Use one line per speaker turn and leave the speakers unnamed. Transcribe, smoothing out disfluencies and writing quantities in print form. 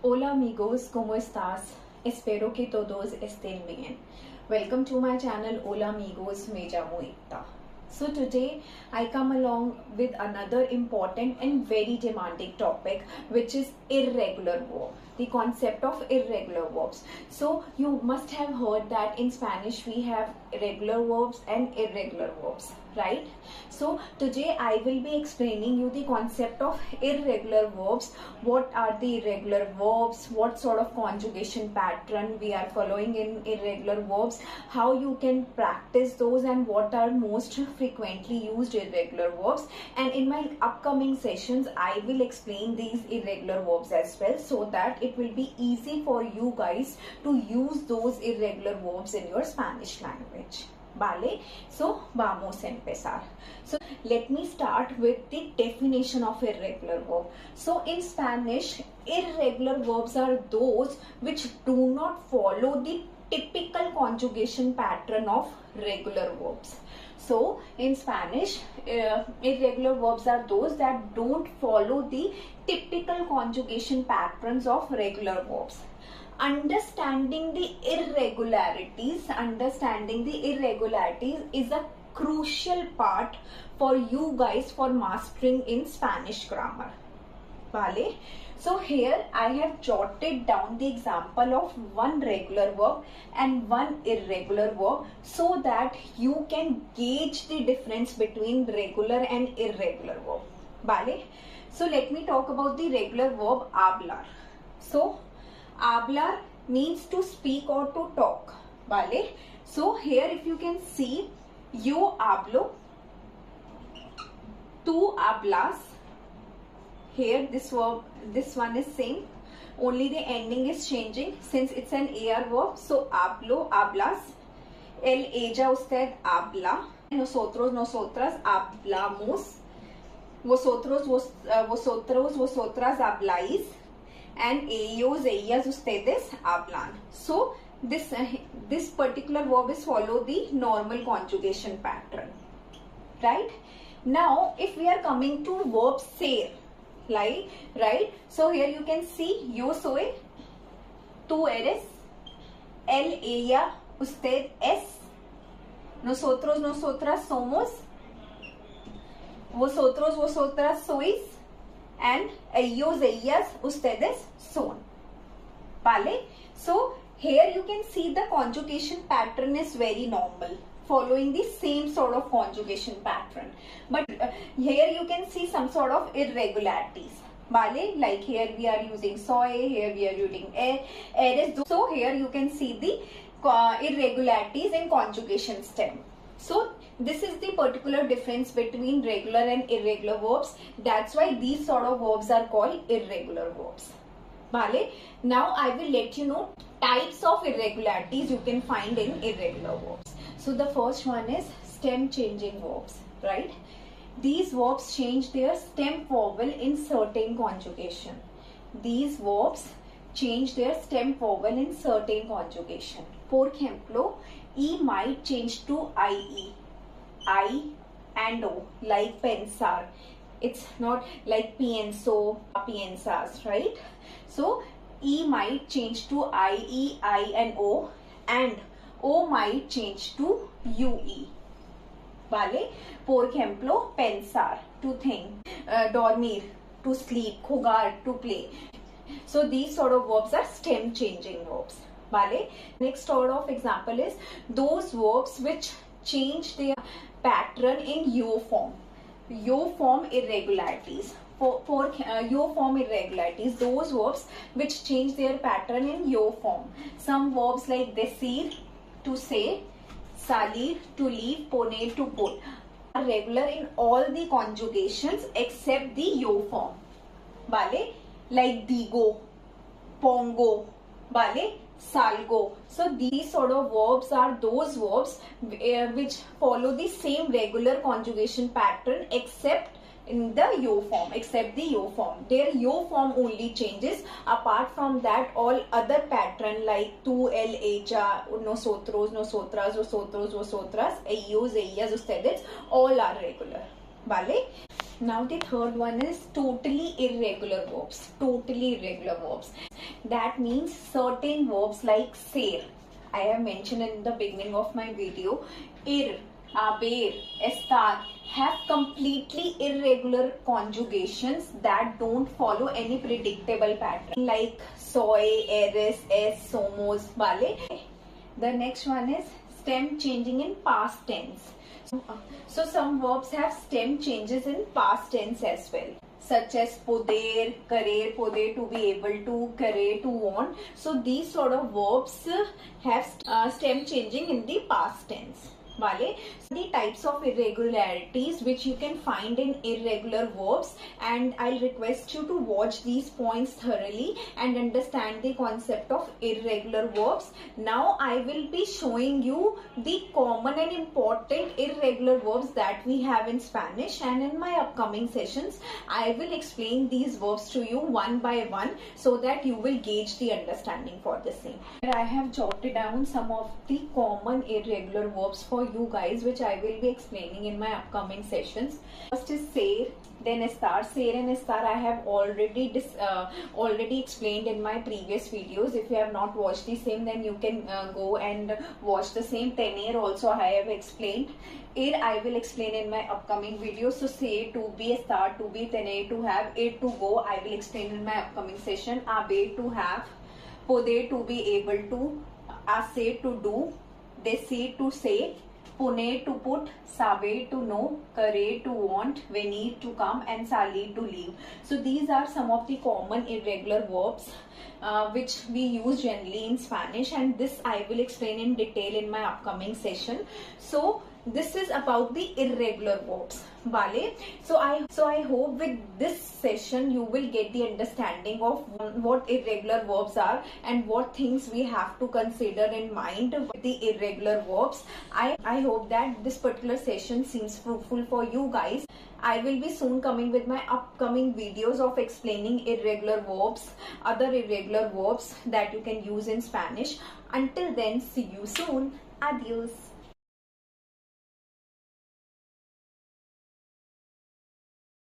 Hola amigos, ¿cómo estás? Espero que todos estén bien. Welcome to my channel Hola amigos, me llamo Ekta. So today I come along with another important and very demanding topic, which is irregular verb. The concept of irregular verbs. So you must have heard that in Spanish we have regular verbs and irregular verbs, right? So today I will be explaining you the concept of irregular verbs. What are the irregular verbs? What sort of conjugation pattern we are following in irregular verbs? How you can practice those, and what are most frequently used irregular verbs. And in my upcoming sessions I will explain these irregular verbs as well, so that it will be easy for you guys to use those irregular verbs in your Spanish language. Vale, so vamos a empezar. So let me start with the definition of irregular verb. So in Spanish, irregular verbs are those which do not follow the typical conjugation pattern of regular verbs. So in Spanish, irregular verbs are those that don't follow the typical conjugation patterns of regular verbs. Understanding the irregularities is a crucial part for you guys for mastering in Spanish grammar. Vale? So here I have jotted down the example of one regular verb and one irregular verb, so that you can gauge the difference between regular and irregular verb. Vale? So let me talk about the regular verb hablar. So hablar means to speak or to talk. Vale? So here if you can see, yo hablo, tú hablas. Here this one is same, only the ending is changing since it's an AR verb. So hablo, hablas, él, ella, usted habla, nosotros, nosotras hablamos, vosotros, vosotras habláis, and ellos, ellas, ustedes hablan. So this particular verb is follow the normal conjugation pattern, right? Now if we are coming to verb ser, like, right? So here you can see, yo soy, tú eres, él, ella, usted es, nosotros, nosotras somos, vosotros, vosotras sois, and ellos, ellas, ustedes son. Vale? So here you can see the conjugation pattern is very normal, following the same sort of conjugation pattern. But here you can see some sort of irregularities. Vale? Like here we are using soy, here we are using air is. So here you can see the irregularities in conjugation stem. So this is the particular difference between regular and irregular verbs. That's why these sort of verbs are called irregular verbs. Vale? Now I will let you know types of irregularities you can find in irregular verbs. So the first one is stem changing verbs, right? These verbs change their stem vowel in certain conjugation. These verbs change their stem vowel in certain conjugation. Por ejemplo, E might change to IE. I and O, like pensar. It's not like pienso, piensas, right? So E might change to IE, I and O, and O might change to UE. Vale? Por ejemplo, pensar, to think, dormir, to sleep, jugar, to play. So these sort of verbs are stem changing verbs. Vale? Next sort of example is those verbs which change their pattern in yo form. Yo form irregularities. For yo form irregularities, those verbs which change their pattern in yo form. Some verbs like decir, to say, salir, to leave, poner, to put, are regular in all the conjugations except the yo form. Vale? Like digo, pongo, vale? Salgo. So these sort of verbs are those verbs which follow the same regular conjugation pattern except in the yo form, except the yo form. Their yo form only changes. Apart from that, all other pattern like tú, él, ella, nosotros, nosotras, vosotros, vosotras, ellos, ellas, ustedes, all are regular. Vale? Now the third one is totally irregular verbs. Totally irregular verbs. That means certain verbs like ser, I have mentioned in the beginning of my video, ir, haber, estar have completely irregular conjugations that don't follow any predictable pattern, like soy, eres, es, somos, vale. The next one is stem changing in past tense. So some verbs have stem changes in past tense as well, such as poder, querer, poder to be able to, querer to want. So these sort of verbs have stem changing in the past tense. Vale. So the types of irregularities which you can find in irregular verbs, and I'll request you to watch these points thoroughly and understand the concept of irregular verbs. Now I will be showing you the common and important irregular verbs that we have in Spanish, and in my upcoming sessions I will explain these verbs to you one by one so that you will gauge the understanding for the same. Here I have jotted down some of the common irregular verbs for you guys, which I will be explaining in my upcoming sessions. First is ser, then estar. Ser and estar I have already explained in my previous videos. If you have not watched the same, then you can go and watch the same. Tener also I have explained. Ir I will explain in my upcoming video. So ser to be, estar to be, tener to have, ir to go I will explain in my upcoming session. Haber to have, poder to be able to, hacer to do, decir to say, poner to put, saber to know, querer to want, venir to come, and salir to leave. So these are some of the common irregular verbs which we use generally in Spanish, and this I will explain in detail in my upcoming session. So this is about the irregular verbs. Vale. So I hope with this session you will get the understanding of what irregular verbs are and what things we have to consider in mind with the irregular verbs. I hope that this particular session seems fruitful for you guys. I will be soon coming with my upcoming videos of explaining irregular verbs, other irregular verbs that you can use in Spanish. Until then, see you soon. Adios.